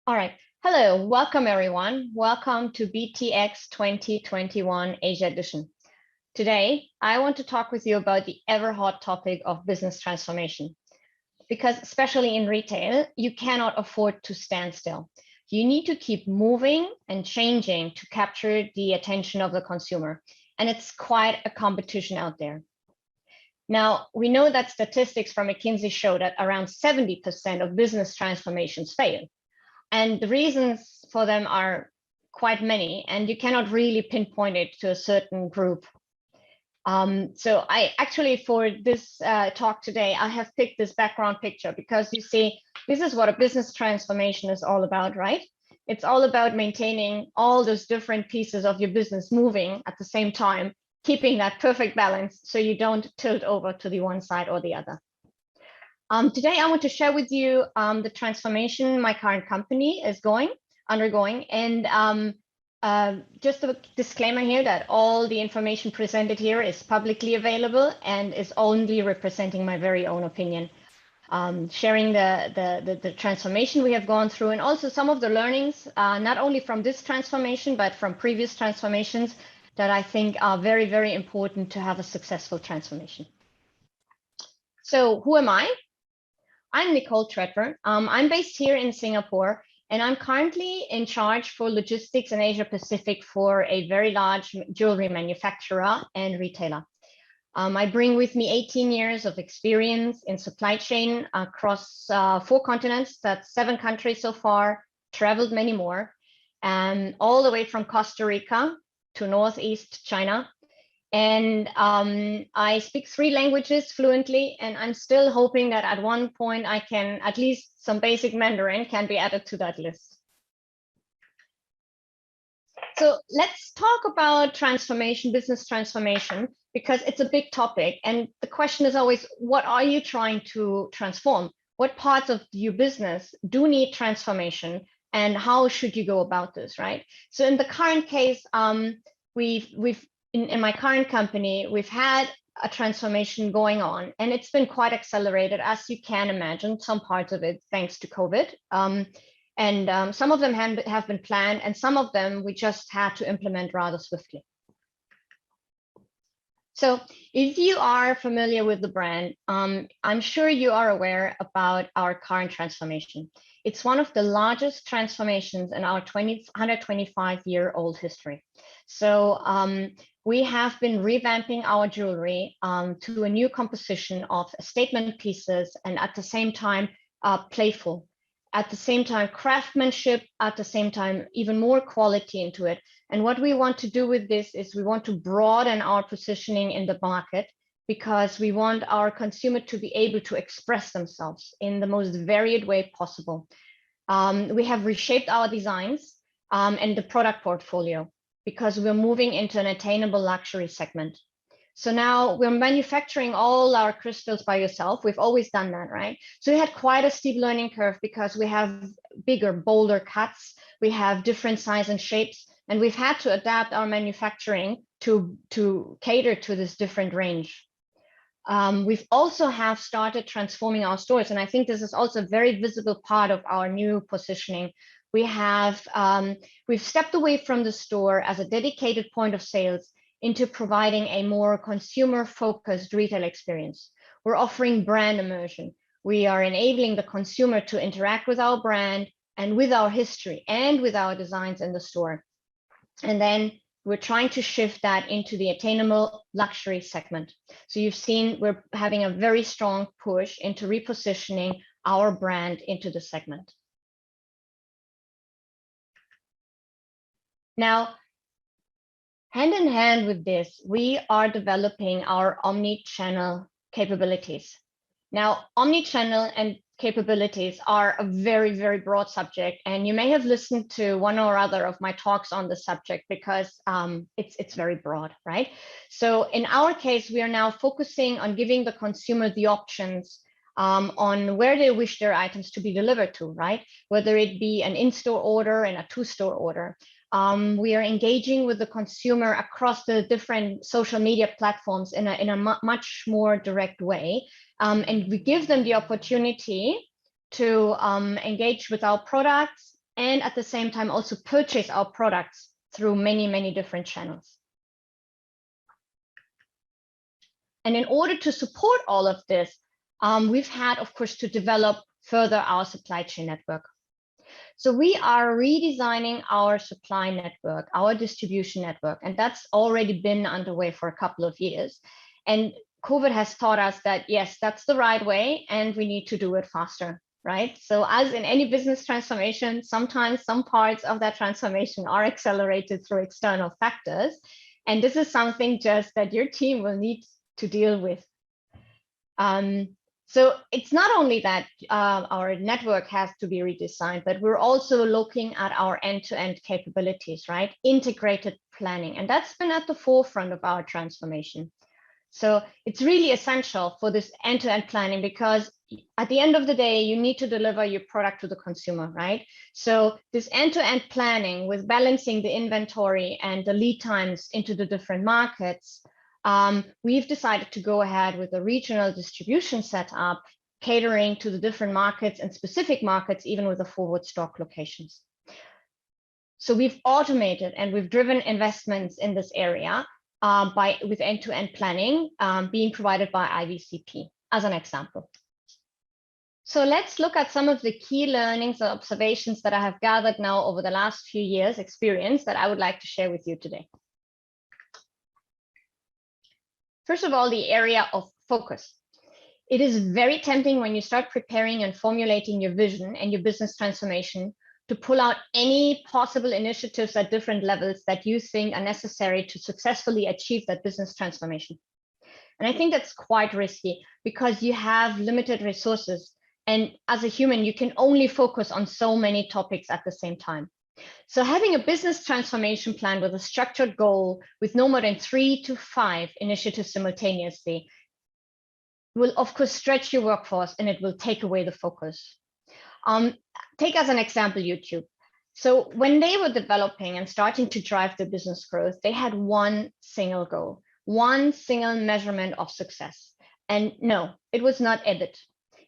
All right. Hello, welcome everyone. Welcome to BTX 2021 Asia edition. Today, I want to talk with you about the ever hot topic of business transformation. Because especially in retail, you cannot afford to stand still. You need to keep moving and changing to capture the attention of the consumer. And it's quite a competition out there. Now, we know that statistics from McKinsey show that around 70% of business transformations fail. And the reasons for them are quite many, and you cannot really pinpoint it to a certain group. So I actually, for this talk today, I have picked this background picture because you see, this is what a business transformation is all about, right? It's all about maintaining all those different pieces of your business moving at the same time, keeping that perfect balance so you don't tilt over to the one side or the other. Today, I want to share with you the transformation my current company is undergoing. And just a disclaimer here that all the information presented here is publicly available and is only representing my very own opinion. Sharing the transformation we have gone through and also some of the learnings, not only from this transformation, but from previous transformations that I think are very, very important to have a successful transformation. So who am I? I'm Nicole Tretwer. I'm based here in Singapore, and I'm currently in charge for logistics in Asia Pacific for a very large jewelry manufacturer and retailer. I bring with me 18 years of experience in supply chain across 4 continents, that's 7 countries so far, traveled many more, and all the way from Costa Rica to Northeast China. And I speak 3 languages fluently, and I'm still hoping that at one point I can, at least some basic Mandarin can be added to that list. So let's talk about transformation, business transformation, because it's a big topic. And the question is always, what are you trying to transform? What parts of your business do need transformation? And how should you go about this, right? So in the current case, in my current company, we've had a transformation going on, and it's been quite accelerated, as you can imagine, some parts of it thanks to COVID. Some of them have been planned, and some of them we just had to implement rather swiftly. So if you are familiar with the brand, I'm sure you are aware about our current transformation. It's one of the largest transformations in our 125-year-old history. So we have been revamping our jewelry to a new composition of statement pieces, and at the same time, playful. At the same time, craftsmanship, at the same time, even more quality into it. And what we want to do with this is we want to broaden our positioning in the market, because we want our consumer to be able to express themselves in the most varied way possible. We have reshaped our designs and the product portfolio, because we're moving into an attainable luxury segment. So now we're manufacturing all our crystals by yourself. We've always done that, right? So we had quite a steep learning curve because we have bigger, bolder cuts. We have different size and shapes, and we've had to adapt our manufacturing to cater to this different range. We've also have started transforming our stores, and I think this is also a very visible part of our new positioning. We've stepped away from the store as a dedicated point of sales into providing a more consumer-focused retail experience. We're offering brand immersion. We are enabling the consumer to interact with our brand and with our history and with our designs in the store. And then we're trying to shift that into the attainable luxury segment. So you've seen we're having a very strong push into repositioning our brand into the segment. Now, hand in hand with this, we are developing our omni-channel capabilities. Now, omni-channel and capabilities are a very, very broad subject, and you may have listened to one or other of my talks on the subject because it's very broad, right? So in our case, we are now focusing on giving the consumer the options on where they wish their items to be delivered to, right? Whether it be an in-store order and a to-store order. We are engaging with the consumer across the different social media platforms in a much more direct way. And we give them the opportunity to engage with our products and at the same time also purchase our products through many, many different channels. And in order to support all of this, we've had, of course, to develop further our supply chain network. So we are redesigning our supply network, our distribution network, and that's already been underway for a couple of years. And COVID has taught us that, yes, that's the right way, and we need to do it faster, right? So as in any business transformation, sometimes some parts of that transformation are accelerated through external factors. And this is something just that your team will need to deal with. So it's not only that our network has to be redesigned, but we're also looking at our end-to-end capabilities, right? Integrated planning, and that's been at the forefront of our transformation. So it's really essential for this end-to-end planning, because at the end of the day, you need to deliver your product to the consumer, right? So this end-to-end planning with balancing the inventory and the lead times into the different markets, we've decided to go ahead with a regional distribution setup, catering to the different markets and specific markets, even with the forward stock locations. So we've automated and we've driven investments in this area with end-to-end planning being provided by IVCP as an example. So let's look at some of the key learnings or observations that I have gathered now over the last few years' experience that I would like to share with you today. First of all, the area of focus. It is very tempting when you start preparing and formulating your vision and your business transformation to pull out any possible initiatives at different levels that you think are necessary to successfully achieve that business transformation. And I think that's quite risky because you have limited resources. And as a human, you can only focus on so many topics at the same time. So having a business transformation plan with a structured goal with no more than 3 to 5 initiatives simultaneously will, of course, stretch your workforce and it will take away the focus. Take as an example, YouTube. So when they were developing and starting to drive the business growth, they had one single goal, one single measurement of success. And no, it was not EBIT.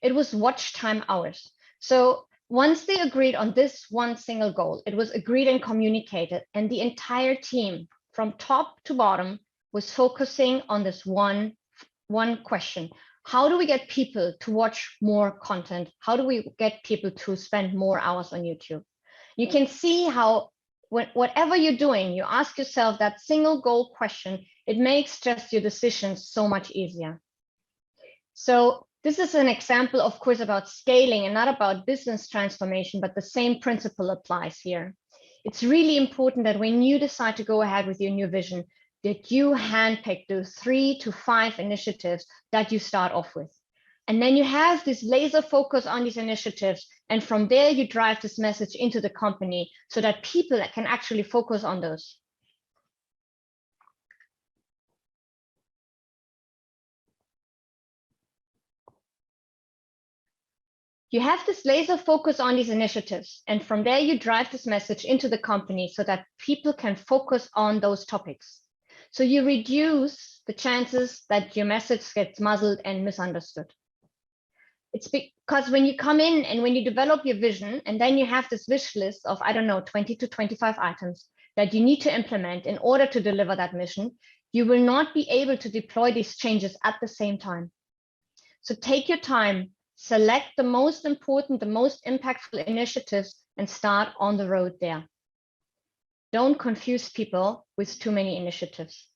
It was watch time hours. So once they agreed on this one single goal, it was agreed and communicated, and the entire team from top to bottom was focusing on this one question. How do we get people to watch more content? How do we get people to spend more hours on YouTube? You can see how whatever you're doing, you ask yourself that single goal question, it makes just your decisions so much easier. So this is an example, of course, about scaling and not about business transformation, but the same principle applies here. It's really important that when you decide to go ahead with your new vision, that you handpick those 3 to 5 initiatives that you start off with. And then you have this laser focus on these initiatives. And from there, you drive this message into the company so that people can actually focus on those. You have this laser focus on these initiatives, and from there you drive this message into the company so that people can focus on those topics. So you reduce the chances that your message gets muzzled and misunderstood. It's because when you come in and when you develop your vision, and then you have this wish list of, I don't know, 20 to 25 items that you need to implement in order to deliver that mission, you will not be able to deploy these changes at the same time. So take your time. Select the most important, the most impactful initiatives and start on the road there. Don't confuse people with too many initiatives.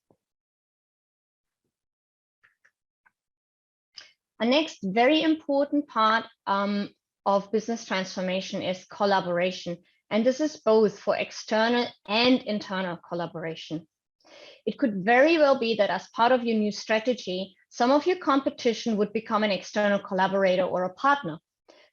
A next very important part of business transformation is collaboration. And this is both for external and internal collaboration. It could very well be that as part of your new strategy, some of your competition would become an external collaborator or a partner.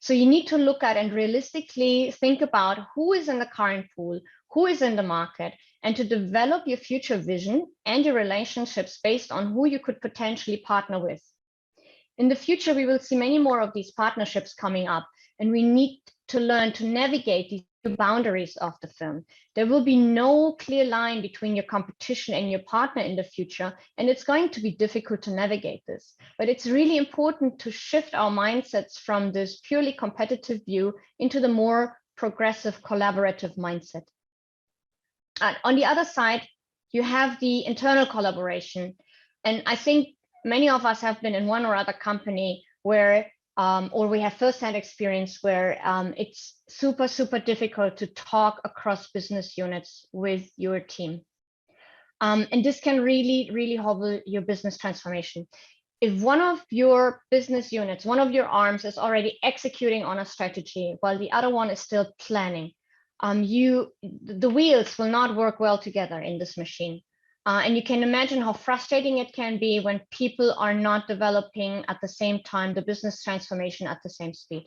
So you need to look at and realistically think about who is in the current pool, who is in the market, and to develop your future vision and your relationships based on who you could potentially partner with. In the future, we will see many more of these partnerships coming up, and we need to learn to navigate these boundaries of the firm. There will be no clear line between your competition and your partner in the future, and it's going to be difficult to navigate this. But it's really important to shift our mindsets from this purely competitive view into the more progressive, collaborative mindset. And on the other side, you have the internal collaboration. And I think many of us have been in one or other company where, or we have firsthand experience where it's super, super difficult to talk across business units with your team. And this can really, really hobble your business transformation. If one of your business units, one of your arms is already executing on a strategy while the other one is still planning, the wheels will not work well together in this machine. And you can imagine how frustrating it can be when people are not developing at the same time the business transformation at the same speed.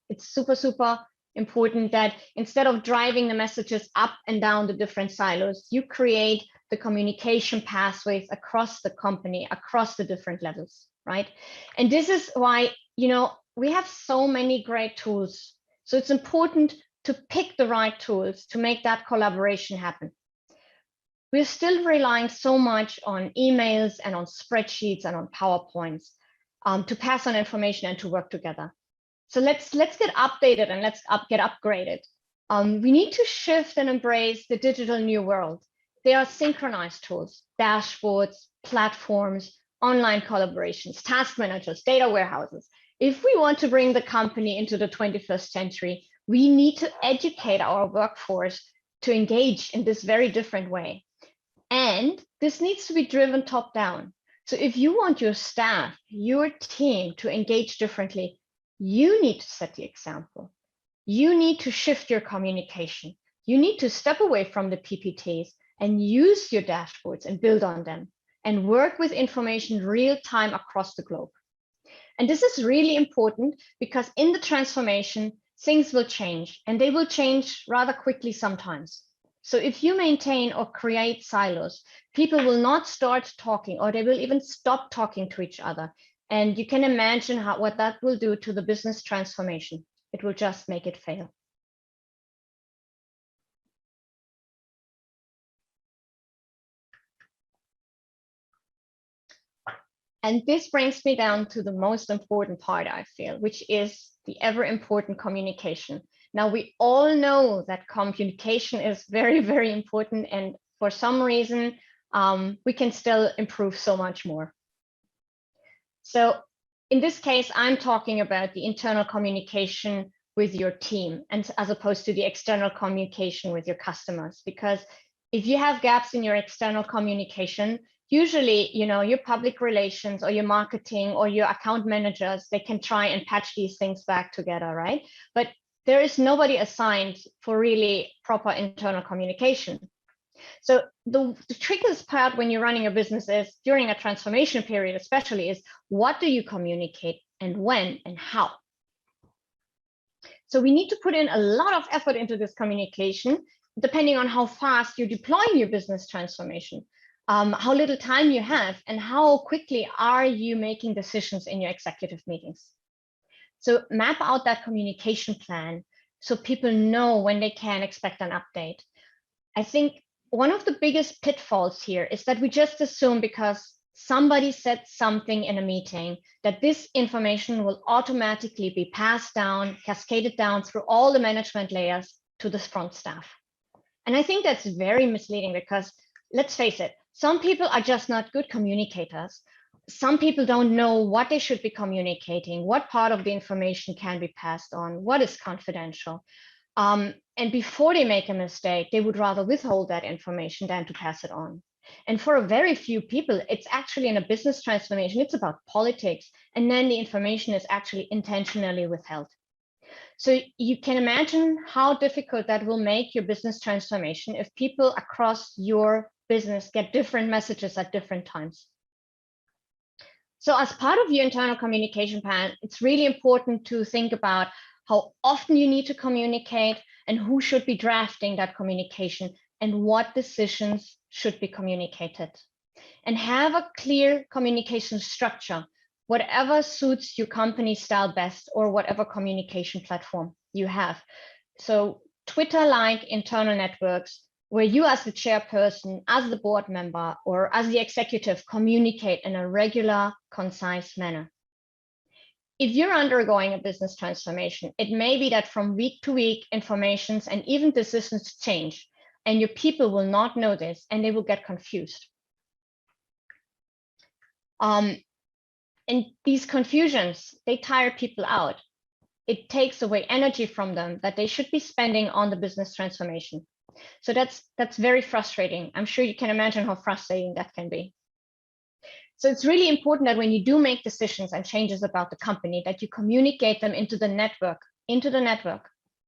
It's super, super important that instead of driving the messages up and down the different silos, you create the communication pathways across the company, across the different levels, right? And this is why, we have so many great tools. So it's important to pick the right tools to make that collaboration happen. We're still relying so much on emails and on spreadsheets and on PowerPoints to pass on information and to work together. So let's get updated and let's get upgraded. We need to shift and embrace the digital new world. There are synchronized tools, dashboards, platforms, online collaborations, task managers, data warehouses. If we want to bring the company into the 21st century, we need to educate our workforce to engage in this very different way. And this needs to be driven top down. So if you want your staff, your team to engage differently, you need to set the example. You need to shift your communication. You need to step away from the PPTs and use your dashboards and build on them and work with information real time across the globe. And this is really important because in the transformation, things will change and they will change rather quickly sometimes. So if you maintain or create silos, people will not start talking or they will even stop talking to each other. And you can imagine what that will do to the business transformation. It will just make it fail. And this brings me down to the most important part, I feel, which is the ever important communication. Now, we all know that communication is very, very important. And for some reason, we can still improve so much more. So in this case, I'm talking about the internal communication with your team and as opposed to the external communication with your customers. Because if you have gaps in your external communication, usually, your public relations or your marketing or your account managers, they can try and patch these things back together, right? But there is nobody assigned for really proper internal communication. So the trickiest part when you're running a business is during a transformation period, especially, is what do you communicate and when and how? So we need to put in a lot of effort into this communication, depending on how fast you're deploying your business transformation. How little time you have, and how quickly are you making decisions in your executive meetings. So map out that communication plan so people know when they can expect an update. I think one of the biggest pitfalls here is that we just assume because somebody said something in a meeting that this information will automatically be passed down, cascaded down through all the management layers to the front staff. And I think that's very misleading because let's face it, some people are just not good communicators. Some people don't know what they should be communicating, what part of the information can be passed on, what is confidential. And before they make a mistake, they would rather withhold that information than to pass it on. And for a very few people, it's actually in a business transformation, it's about politics. And then the information is actually intentionally withheld. So you can imagine how difficult that will make your business transformation if people across your business get different messages at different times. So as part of your internal communication plan, it's really important to think about how often you need to communicate and who should be drafting that communication and what decisions should be communicated. And have a clear communication structure, whatever suits your company style best or whatever communication platform you have. So Twitter-like internal networks where you as the chairperson, as the board member, or as the executive communicate in a regular, concise manner. If you're undergoing a business transformation, it may be that from week to week, informations and even decisions change, and your people will not know this and they will get confused. And these confusions, they tire people out. It takes away energy from them that they should be spending on the business transformation. So that's very frustrating. I'm sure you can imagine how frustrating that can be. So it's really important that when you do make decisions and changes about the company, that you communicate them into the network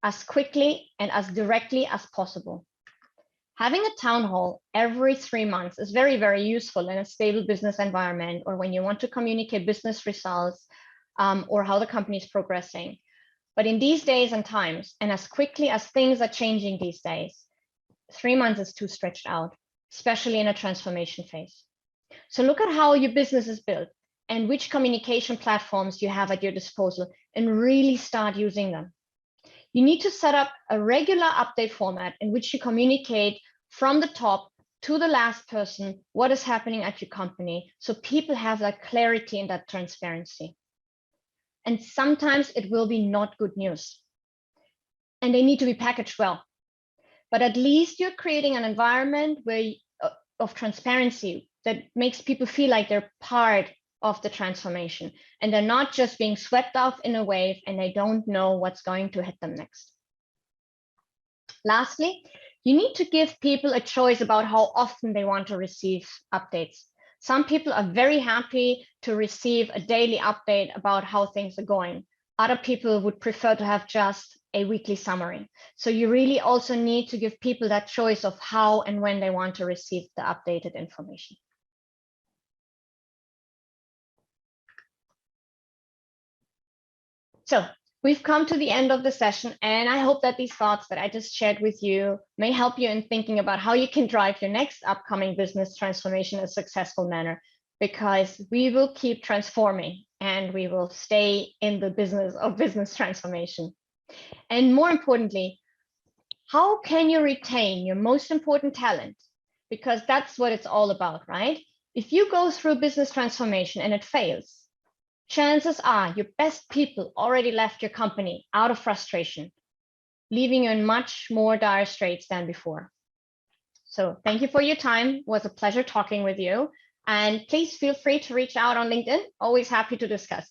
as quickly and as directly as possible. Having a town hall every 3 months is very, very useful in a stable business environment, or when you want to communicate business results or how the company is progressing. But in these days and times, and as quickly as things are changing these days, 3 months is too stretched out, especially in a transformation phase. So look at how your business is built and which communication platforms you have at your disposal and really start using them. You need to set up a regular update format in which you communicate from the top to the last person what is happening at your company, so people have that clarity and that transparency. And sometimes it will be not good news, and they need to be packaged well. But at least you're creating an environment of transparency that makes people feel like they're part of the transformation and they're not just being swept off in a wave and they don't know what's going to hit them next. Lastly, you need to give people a choice about how often they want to receive updates. Some people are very happy to receive a daily update about how things are going. Other people would prefer to have just a weekly summary. So you really also need to give people that choice of how and when they want to receive the updated information. So we've come to the end of the session, and I hope that these thoughts that I just shared with you may help you in thinking about how you can drive your next upcoming business transformation in a successful manner, because we will keep transforming and we will stay in the business of business transformation. And more importantly, how can you retain your most important talent? Because that's what it's all about, right? If you go through business transformation and it fails, chances are your best people already left your company out of frustration, leaving you in much more dire straits than before. So thank you for your time. It was a pleasure talking with you. And please feel free to reach out on LinkedIn. Always happy to discuss.